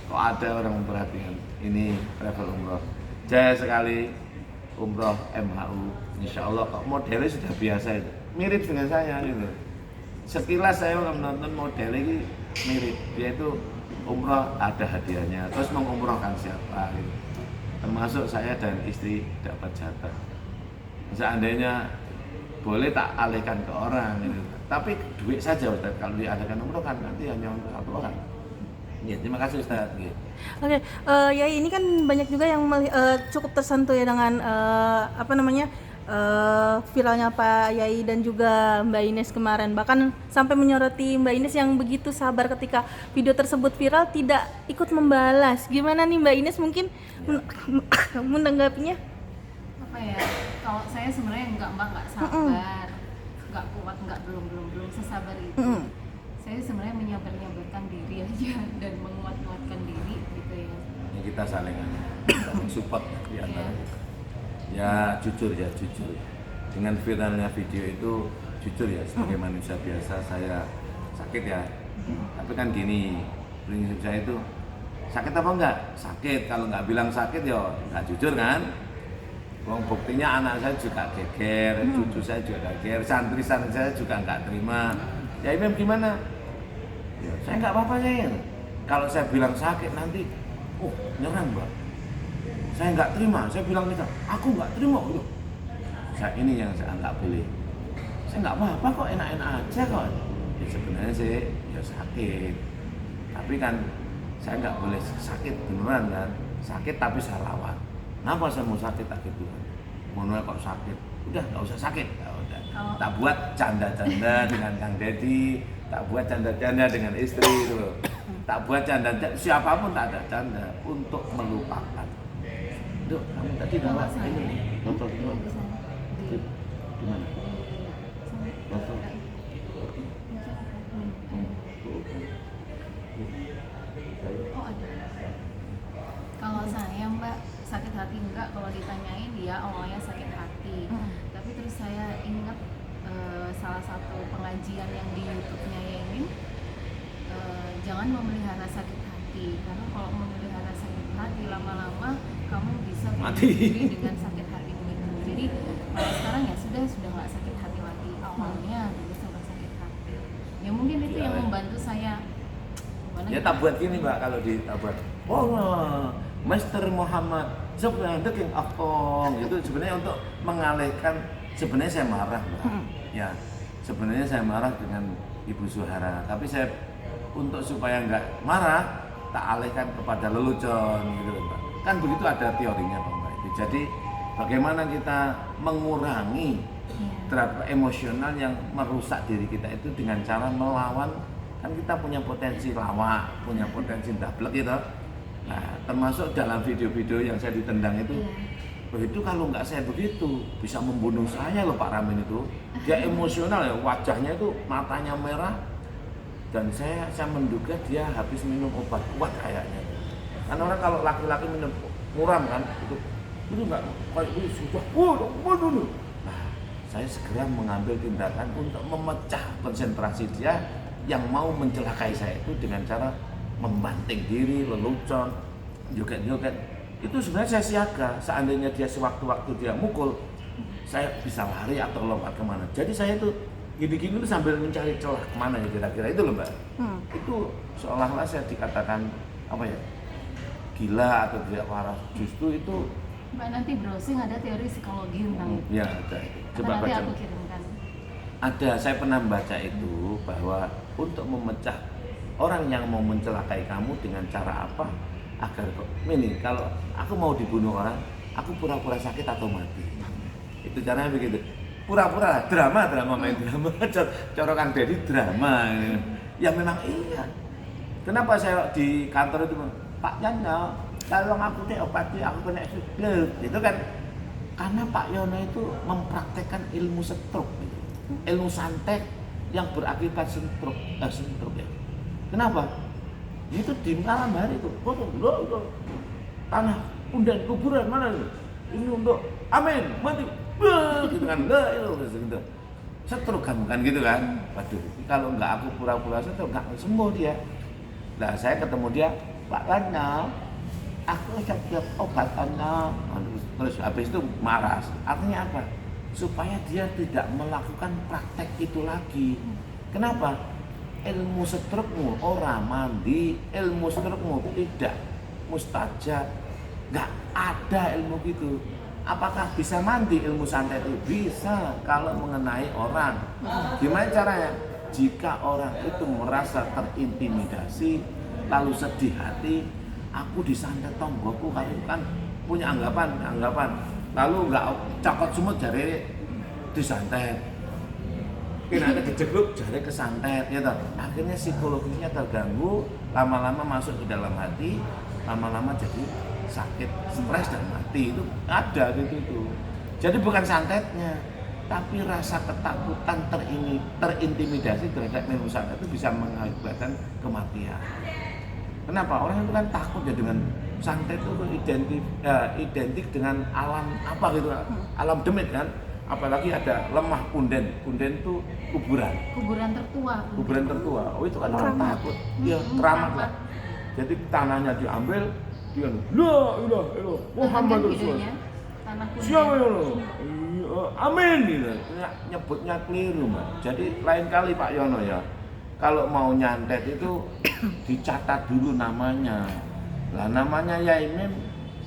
Kok ada orang memperhatikan ini travel umroh. Jaya sekali umroh MHU. Insya Allah kok modelnya sudah biasa itu. Mirip dengan saya gitu. Sekilas saya menonton modelnya ini mirip. Dia itu umroh ada hadiahnya. Terus mengumrohkan siapa gitu. Termasuk saya dan istri dapat jatah. Seandainya boleh tak alihkan ke orang gitu. Tapi duit saja Ustaz, kalau diadakan umroh kan nanti hanya untuk satu orang. Ya, terima kasih Ustaz. Gitu. Oke, ya ini kan banyak juga yang cukup tersentuh ya dengan viralnya Pak Yai dan juga Mbak Ines kemarin. Bahkan sampai menyoroti Mbak Ines yang begitu sabar ketika video tersebut viral tidak ikut membalas. Gimana nih Mbak Ines mungkin menanggapinya? Apa ya? Kalau saya sebenarnya nggak sabar, nggak kuat, belum sesabar itu. Saya sebenarnya menyabarkan diri aja dan menguatkan diri gitu ya. Ini kita saling support di antara kita. Ya jujur. Dengan viralnya video itu jujur ya, sebagai manusia biasa saya sakit ya. Tapi kan gini, prinsip saya itu sakit apa enggak? Sakit. Kalau nggak bilang sakit ya nggak jujur kan. Wong buktinya anak saya juga geger, cucu saya juga geger, santri saya juga nggak terima. Ya Imam gimana? Ya, saya nggak apa-apa saya. Kalau saya bilang sakit nanti, nyerang Mbak. Saya nggak terima. Saya bilang kita, aku nggak terima itu. Saya ini yang saya nggak boleh. Saya nggak apa-apa kok, enak-enak aja kok. Ya sebenarnya saya ya sakit. Tapi kan saya nggak boleh sakit beneran kan. Sakit tapi saya lawan. Kenapa saya mau sakit tak gitu kan? Mau kok sakit? Udah nggak usah sakit. Ya udah. Tak buat canda-canda dengan Kang Deddy, tak buat canda-canda dengan istri itu. Tak buat canda-canda siapapun tak ada canda untuk melupakan. Dok, kamu tadi bawa ini nih, botol itu. Di mana? Botol. Oh ada. Kalau saya Mbak sakit hati enggak, kalau ditanyain dia awalnya sakit hati. Tapi terus saya ingat salah satu pengajian yang di YouTube-nya Yamin, jangan memelihara sakit hati, karena kalau memelihara sakit hati lama-lama kamu bisa mati dengan sakit hati itu. Jadi kalau sekarang ya sudah nggak sakit hati lagi. Awalnya dulu sempat sakit hati. Ya mungkin itu yang membantu saya. Ya tak buat gini Mbak, kalau tak buat. Master Muhammad sebenarnya King Akong itu sebenarnya untuk mengalihkan. Sebenarnya saya marah Mbak. Ya sebenarnya saya marah dengan Ibu Zuhara, tapi saya untuk supaya nggak marah tak alihkan kepada lelucon gitu Mbak. Kan begitu ada teorinya Mbak itu. Jadi bagaimana kita mengurangi terhadap emosional yang merusak diri kita itu dengan cara melawan. Kan kita punya potensi lawak, punya potensi dablek gitu. Nah, termasuk dalam video-video yang saya ditendang itu, begitu kalau nggak saya begitu bisa membunuh saya loh Pak Ramin itu. Dia emosional ya, wajahnya itu matanya merah dan saya menduga dia habis minum obat kuat kayaknya. Kan orang kalau laki-laki minum muram kan itu nggak kayak ini sudah waduh. Nah, saya segera mengambil tindakan untuk memecah konsentrasi dia yang mau mencelakai saya itu dengan cara membanting diri, lelucon, joget-joget. Itu sebenarnya saya siaga. Seandainya dia sewaktu-waktu dia mukul, saya bisa lari atau lompat kemana. Jadi saya itu gini-gini tuh sambil mencari celah kemana ya kira-kira itu loh Mbak. Itu seolah-olah saya dikatakan apa ya, gila atau tidak waras. Justru itu Mbak nanti browsing ada teori psikologi tentang itu. Ya ada. Coba nanti baca. aku kirimkan. Ada, saya pernah baca itu bahwa untuk memecah orang yang mau mencelakai kamu dengan cara apa agar kok ini kalau aku mau dibunuh orang, aku pura-pura sakit atau mati. Itu caranya begitu. Pura-pura drama main drama. Cara Kang Deddy drama. Ya memang iya. Kenapa saya di kantor itu Pak Yono, tolong aku diobati, aku kena stroke. Itu kan karena Pak Yono itu mempraktekkan ilmu stroke gitu. Ilmu santet yang berakibat stroke ya. Kenapa? Itu di malam hari itu, loh, tanah undan kuburan mana itu? Ini untuk amin, mati, gitu kan, lah itu gitu. Stroke kamu kan gitu kan. Waduh, kalau nggak aku pura-pura stroke nggak sembuh dia. Nah saya ketemu dia, Pak Tanya, aku siap obat Tanya. Terus habis itu marah. Artinya apa? Supaya dia tidak melakukan praktek itu lagi. Kenapa? Ilmu stroke-mu orang mandi, ilmu stroke-mu tidak mustajab. Nggak ada ilmu gitu. Apakah bisa mandi ilmu santet itu? Bisa kalau mengenai orang. Gimana caranya? Jika orang itu merasa terintimidasi, lalu sedih hati, aku disantet tonggoku kali kan punya anggapan, lalu nggak cakot semut jari disantet, kena ada kejeblok jari kesantet, ya toh. Akhirnya psikologisnya terganggu, lama-lama masuk ke dalam hati, lama-lama jadi sakit, stres dan mati. Itu ada gitu tuh. Jadi bukan santetnya, tapi rasa ketakutan terintimidasi terhadap ilmu santet itu bisa mengakibatkan kematian. Kenapa? Orang itu kan takut ya dengan santet itu identik dengan alam apa gitu, alam demit kan. Apalagi ada lemah punden itu kuburan tertua. Oh itu kan orang takut, ya keramat lah. Jadi tanahnya diambil, dia la ilaha illallah Muhammad Rasulullah. Siapa ya lo? Amin gitu. Nyebutnya keliru, Mbak. Jadi lain kali Pak Yono ya, kalau mau nyantet itu dicatat dulu namanya. Lah namanya Yai Mim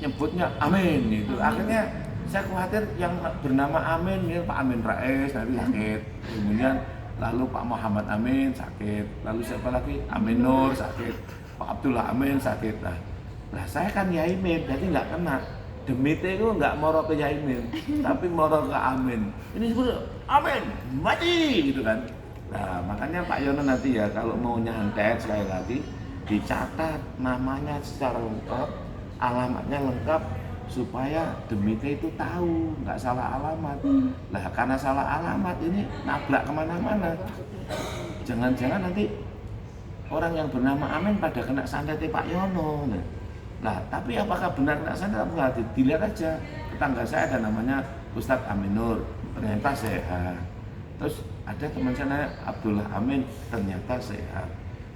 nyebutnya Amin gitu. Akhirnya saya khawatir yang bernama Amin ya Pak Amin Rais nanti sakit. Kemudian lalu Pak Muhammad Amin sakit. Lalu siapa lagi? Amin Nur sakit. Pak Abdullah Amin sakit. Nah saya kan Yai Mim, jadi nggak kena. Demite itu nggak moro ke Yai Mim, tapi moro ke Amin. Ini sebut Amin, mati gitu kan. Nah makanya Pak Yono nanti ya kalau mau nyantet sekali lagi dicatat namanya secara lengkap, alamatnya lengkap supaya demite itu tahu nggak salah alamat. Nah karena salah alamat ini nabrak kemana-mana. Jangan-jangan nanti orang yang bernama Amin pada kena santetnya Pak Yono. Nah, tapi apakah benar kena santet atau enggak? Dilihat aja. Tetangga saya ada namanya Ustadz Aminur, ternyata sehat. Terus ada teman saya Abdullah Amin, ternyata sehat.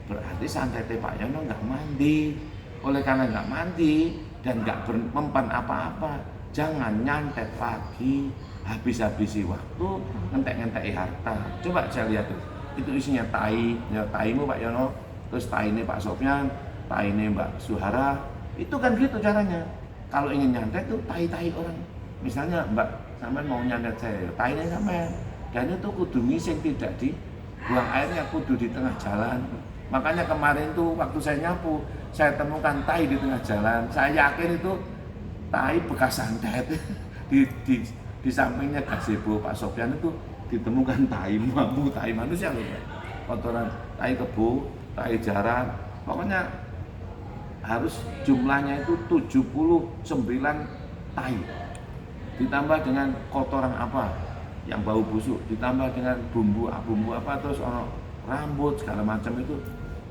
Berarti santetnya Pak Yono nggak mandi. Oleh karena nggak mandi dan nggak mempan apa-apa, jangan nyantet pagi, habis-habisi waktu, ngentek-ngenteki harta. Coba saya lihat tuh, itu isinya tai, ya taimu Pak Yono, terus tai ini Pak Sofyan, tai ini Mbak Suhara. Itu kan gitu caranya. Kalau ingin nyantet tuh tai-tai orang. Misalnya Mbak sampean mau nyantet saya, tai-nya sampean. Dan itu kudu ngising, tidak dibuang airnya, kudu di tengah jalan. Makanya kemarin tuh waktu saya nyapu, saya temukan tai di tengah jalan. Saya yakin itu tai bekas santet. Di sampingnya gazebo Pak Sofyan itu ditemukan tai mampu, tai manusia loh. Kotoran tai kebo, tai jaran. Pokoknya harus jumlahnya itu 79 tai, ditambah dengan kotoran apa yang bau busuk, ditambah dengan bumbu apa terus ono rambut segala macam itu.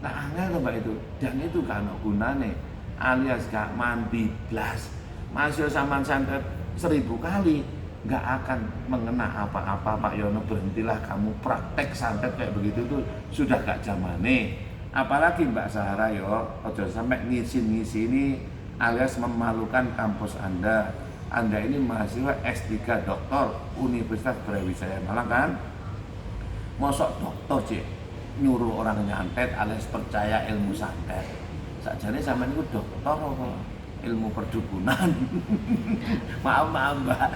Nah angel Mbak itu, dan itu kan gunane alias gak mandi blas, masih sama santet 1000 kali nggak akan mengena apa-apa. Pak Yono berhentilah kamu praktek santet kayak begitu tuh sudah gak zamane. Apalagi Mbak Sahara yo, ojo sampai ngisi-ngisi alias memalukan kampus Anda. Anda ini mahasiswa S3 doktor Universitas Brawijaya Malang kan? Mosok doktor cik nyuruh orang nyantet alias percaya ilmu santet. Sakjane sampean niku doktor apa ilmu perdukunan? Maaf Mbak.